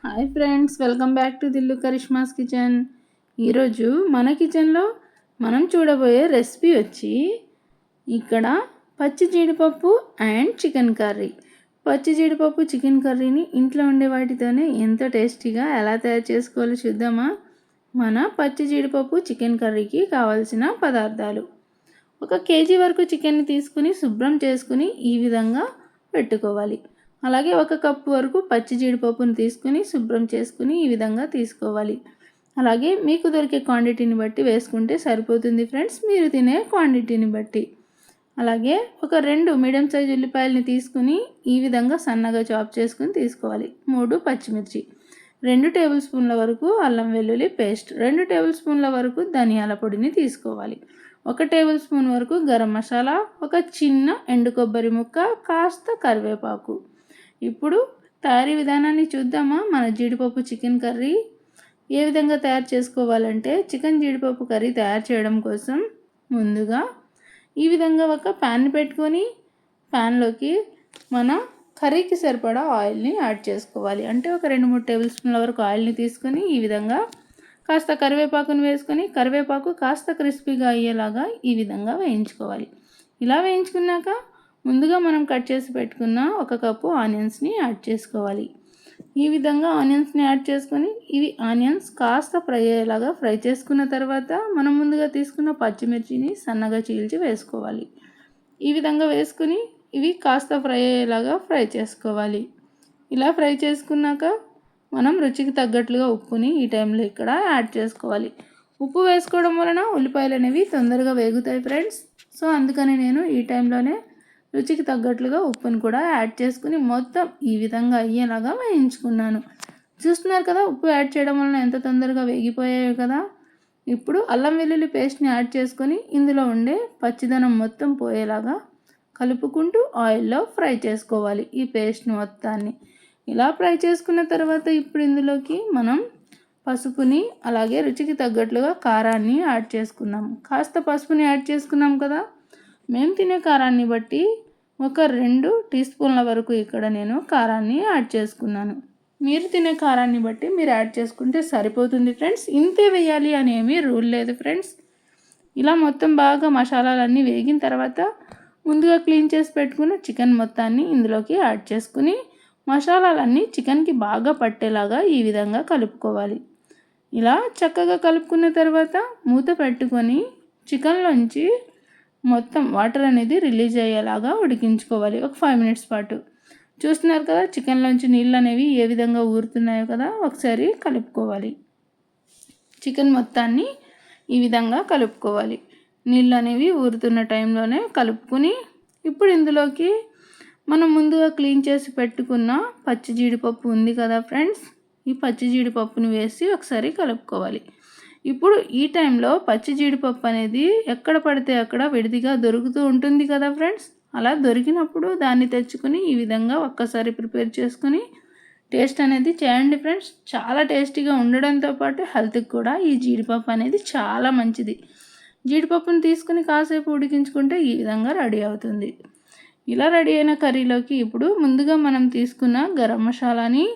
Hi friends, welcome back to Dillu Karishma's kitchen. ఈరోజు మన కిచెన్లో మనం చూడబోయే రెసిపీ వచ్చి ఇక్కడ పచ్చి జీడిపప్పు అండ్ చికెన్ కర్రీ. పచ్చి జీడిపప్పు చికెన్ కర్రీని ఇంట్లో ఉండే వాటితోనే ఎంతో టేస్టీగా ఎలా తయారు చేసుకోవాలో చూద్దామా. మన పచ్చి జీడిపప్పు చికెన్ కర్రీకి కావాల్సిన పదార్థాలు: 1 కేజీ వరకు చికెన్ని తీసుకుని శుభ్రం చేసుకుని ఈ విధంగా పెట్టుకోవాలి. అలాగే 1 కప్పు వరకు పచ్చి జీడిపప్పును తీసుకుని శుభ్రం చేసుకుని ఈ విధంగా తీసుకోవాలి. అలాగే మీకు దొరికే క్వాంటిటీని బట్టి వేసుకుంటే సరిపోతుంది ఫ్రెండ్స్, మీరు తినే క్వాంటిటీని బట్టి. అలాగే 2 మీడియం సైజ్ ఉల్లిపాయలని తీసుకుని ఈ విధంగా సన్నగా చాప్ చేసుకుని తీసుకోవాలి. 3 పచ్చిమిర్చి, 2 టేబుల్ స్పూన్ల వరకు అల్లం వెల్లుల్లి పేస్ట్, 2 టేబుల్ స్పూన్ల వరకు ధనియాల పొడిని తీసుకోవాలి. 1 టేబుల్ స్పూన్ వరకు గరం మసాలా, ఒక చిన్న ఎండు కొబ్బరి ముక్క, కాస్త కరివేపాకు. ఇప్పుడు తయారీ విధానాన్ని చూద్దామా. మన జీడిపప్పు చికెన్ కర్రీ ఏ విధంగా తయారు చేసుకోవాలంటే, చికెన్ జీడిపప్పు కర్రీ తయారు చేయడం కోసం ముందుగా ఈ విధంగా ఒక ప్యాన్ని పెట్టుకొని ప్యాన్లోకి మన కర్రీకి సరిపడా ఆయిల్ని యాడ్ చేసుకోవాలి. అంటే ఒక 2-3 టేబుల్ స్పూన్ల వరకు ఆయిల్ని తీసుకొని ఈ విధంగా కాస్త కరివేపాకును వేసుకొని, కరివేపాకు కాస్త క్రిస్పీగా అయ్యేలాగా ఈ విధంగా వేయించుకోవాలి. ఇలా వేయించుకున్నాక ముందుగా మనం కట్ చేసి పెట్టుకున్న 1 కప్పు ఆనియన్స్ని యాడ్ చేసుకోవాలి. ఈ విధంగా ఆనియన్స్ని యాడ్ చేసుకొని ఇవి ఆనియన్స్ కాస్త ఫ్రై అయ్యేలాగా ఫ్రై చేసుకున్న తర్వాత మనం ముందుగా తీసుకున్న పచ్చిమిర్చిని సన్నగా చీల్చి వేసుకోవాలి. ఈ విధంగా వేసుకుని ఇవి కాస్త ఫ్రై అయ్యేలాగా ఫ్రై చేసుకోవాలి. ఇలా ఫ్రై చేసుకున్నాక మనం రుచికి తగ్గట్లుగా ఉప్పుని ఈ టైంలో ఇక్కడ యాడ్ చేసుకోవాలి. ఉప్పు వేసుకోవడం వలన ఉల్లిపాయలు అనేవి తొందరగా వేగుతాయి ఫ్రెండ్స్. సో అందుకని నేను ఈ టైంలోనే రుచికి తగ్గట్లుగా ఉప్పుని కూడా యాడ్ చేసుకుని మొత్తం ఈ విధంగా అయ్యేలాగా వేయించుకున్నాను. చూస్తున్నారు కదా, ఉప్పు యాడ్ చేయడం వలన ఎంత తొందరగా వేగిపోయాయో కదా. ఇప్పుడు అల్లం వెల్లుల్లి పేస్ట్ని యాడ్ చేసుకొని ఇందులో ఉండే పచ్చిదనం మొత్తం పోయేలాగా కలుపుకుంటూ ఆయిల్లో ఫ్రై చేసుకోవాలి ఈ పేస్ట్ని మొత్తాన్ని. ఇలా ఫ్రై చేసుకున్న తర్వాత ఇప్పుడు ఇందులోకి మనం పసుపుని అలాగే రుచికి తగ్గట్లుగా కారాన్ని యాడ్ చేసుకుందాం. కాస్త పసుపుని యాడ్ చేసుకున్నాం కదా. మేము తినే కారాన్ని బట్టి ఒక 2 టీ స్పూన్ల వరకు ఇక్కడ నేను కారాన్ని యాడ్ చేసుకున్నాను. మీరు తినే కారాన్ని బట్టి మీరు యాడ్ చేసుకుంటే సరిపోతుంది ఫ్రెండ్స్. ఇంతే వేయాలి అనేమి రూల్ లేదు ఫ్రెండ్స్. ఇలా మొత్తం బాగా మసాలాలన్నీ వేగిన తర్వాత ముందుగా క్లీన్ చేసి పెట్టుకున్న చికెన్ మొత్తాన్ని ఇందులోకి యాడ్ చేసుకుని మసాలాలన్నీ చికెన్కి బాగా పట్టేలాగా ఈ విధంగా కలుపుకోవాలి. ఇలా చక్కగా కలుపుకున్న తర్వాత మూత పెట్టుకొని చికెన్లోంచి మొత్తం వాటర్ అనేది రిలీజ్ అయ్యేలాగా ఉడికించుకోవాలి ఒక 5 మినిట్స్ పాటు. చూస్తున్నారు కదా, చికెన్లోంచి నీళ్ళు అనేవి ఏ విధంగా ఊరుతున్నాయో కదా. ఒకసారి కలుపుకోవాలి. చికెన్ మొత్తాన్ని ఈ విధంగా కలుపుకోవాలి. నీళ్ళు అనేవి ఊరుతున్న టైంలోనే కలుపుకొని ఇప్పుడు ఇందులోకి మనం ముందుగా క్లీన్ చేసి పెట్టుకున్న పచ్చి జీడిపప్పు ఉంది కదా ఫ్రెండ్స్, ఈ పచ్చి జీడిపప్పుని వేసి ఒకసారి కలుపుకోవాలి. ఇప్పుడు ఈ టైంలో పచ్చి జీడిపప్పు అనేది ఎక్కడ పడితే అక్కడ విడిదిగా దొరుకుతూ ఉంటుంది కదా ఫ్రెండ్స్. అలా దొరికినప్పుడు దాన్ని తెచ్చుకొని ఈ విధంగా ఒక్కసారి ప్రిపేర్ చేసుకొని టేస్ట్ అనేది చేయండి ఫ్రెండ్స్. చాలా టేస్టీగా ఉండడంతో పాటు హెల్త్కి కూడా ఈ జీడిపప్పు అనేది చాలా మంచిది. జీడిపప్పుని తీసుకుని కాసేపు ఉడికించుకుంటే ఈ విధంగా రెడీ అవుతుంది. ఇలా రెడీ అయిన కర్రీలోకి ఇప్పుడు ముందుగా మనం తీసుకున్న గరం మసాలాని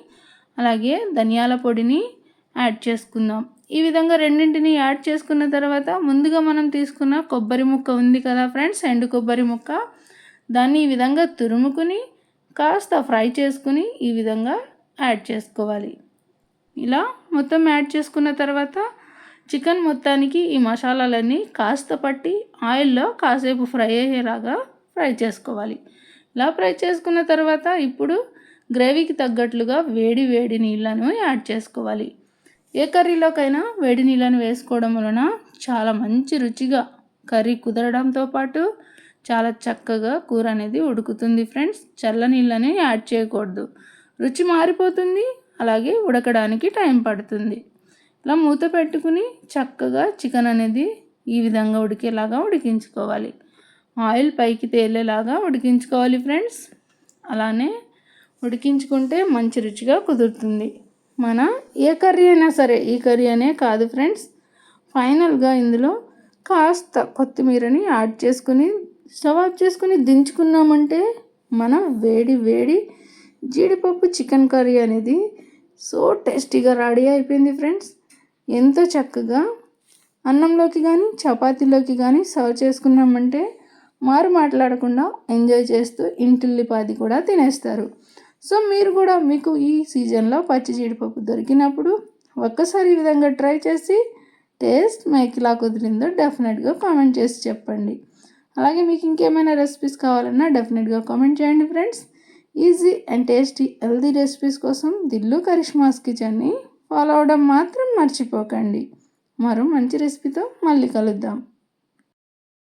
అలాగే ధనియాల పొడిని యాడ్ చేసుకుందాం. ఈ విధంగా రెండింటిని యాడ్ చేసుకున్న తర్వాత ముందుగా మనం తీసుకున్న కొబ్బరి ముక్క ఉంది కదా ఫ్రెండ్స్, ఎండు కొబ్బరి ముక్క, దాన్ని ఈ విధంగా తురుముకుని కాస్త ఫ్రై చేసుకుని ఈ విధంగా యాడ్ చేసుకోవాలి. ఇలా మొత్తం యాడ్ చేసుకున్న తర్వాత చికెన్ మొత్తానికి ఈ మసాలాలన్నీ కాస్త పట్టి ఆయిల్లో కాసేపు ఫ్రై అయ్యేలాగా ఫ్రై చేసుకోవాలి. ఇలా ఫ్రై చేసుకున్న తర్వాత ఇప్పుడు గ్రేవీకి తగ్గట్లుగా వేడి వేడి నీళ్ళను యాడ్ చేసుకోవాలి. ఏ కర్రీలోకైనా వేడి నీళ్ళను వేసుకోవడం వలన చాలా మంచి రుచిగా కర్రీ కుదరడంతో పాటు చాలా చక్కగా కూర అనేది ఉడుకుతుంది ఫ్రెండ్స్. చల్ల నీళ్ళని యాడ్ చేయకూడదు, రుచి మారిపోతుంది, అలాగే ఉడకడానికి టైం పడుతుంది. ఇలా మూత పెట్టుకుని చక్కగా చికెన్ అనేది ఈ విధంగా ఉడికేలాగా ఉడికించుకోవాలి. ఆయిల్ పైకి తేలేలాగా ఉడికించుకోవాలి ఫ్రెండ్స్. అలానే ఉడికించుకుంటే మంచి రుచిగా కుదురుతుంది. మన ఏ కర్రీ అయినా సరే, ఈ కర్రీ అనే కాదు ఫ్రెండ్స్, ఫైనల్గా ఇందులో కాస్త కొత్తిమీరని యాడ్ చేసుకుని స్టవ్ ఆఫ్ చేసుకుని దించుకున్నామంటే మన వేడి వేడి జీడిపప్పు చికెన్ కర్రీ అనేది సో టేస్టీగా రెడీ అయిపోయింది ఫ్రెండ్స్. ఎంతో చక్కగా అన్నంలోకి కానీ చపాతీలోకి కానీ సర్వ్ చేసుకున్నామంటే మారు మాట్లాడకుండా ఎంజాయ్ చేస్తూ ఇంటిల్లిపాది కూడా తినేస్తారు. సో మీరు కూడా మీకు ఈ సీజన్లో పచ్చి జీడిపప్పు దొరికినప్పుడు ఒక్కసారి ఈ విధంగా ట్రై చేసి టేస్ట్ మీకు ఇలా కుదిరిందో డెఫినెట్గా కామెంట్ చేసి చెప్పండి. అలాగే మీకు ఇంకేమైనా రెసిపీస్ కావాలన్నా డెఫినెట్గా కామెంట్ చేయండి friends. Easy and tasty healthy recipes కోసం దిల్లు కరిష్మాస్ కిచెన్ని ఫాలో అవడం మాత్రం మర్చిపోకండి. మరో మంచి రెసిపీతో మళ్ళీ కలుద్దాం.